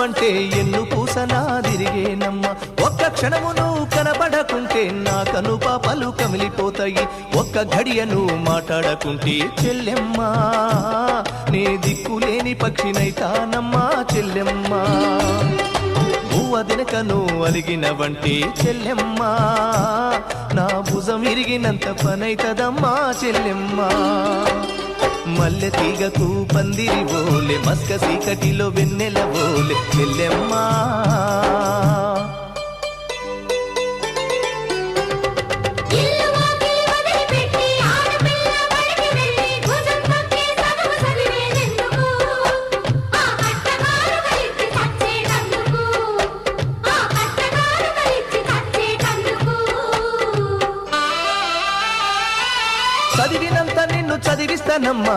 కనబడతావంటే ఎన్ను పూసనా తిరిగేనమ్మ ఒక్క క్షణము నువ్వు కనబడకుంటే నా కను పాపలు కమిలిపోతాయి ఒక్క గడియను మాట్లాడకుంటే చెల్లెమ్మ నే దిక్కులేని పక్షినైతానమ్మా చెల్లెమ్మ వదినకను అలిగినవంటే చెల్లెమ్మ నా భుజం ఇరిగినంత పనైతదమ్మా చెల్లెమ్మ మల్లె తీగకు పందిరి ఓలే మస్క సీకటిలో వెన్నెల ఓలే చెల్లెమ్మ చదివినంత నిన్ను చదివిస్తానమ్మా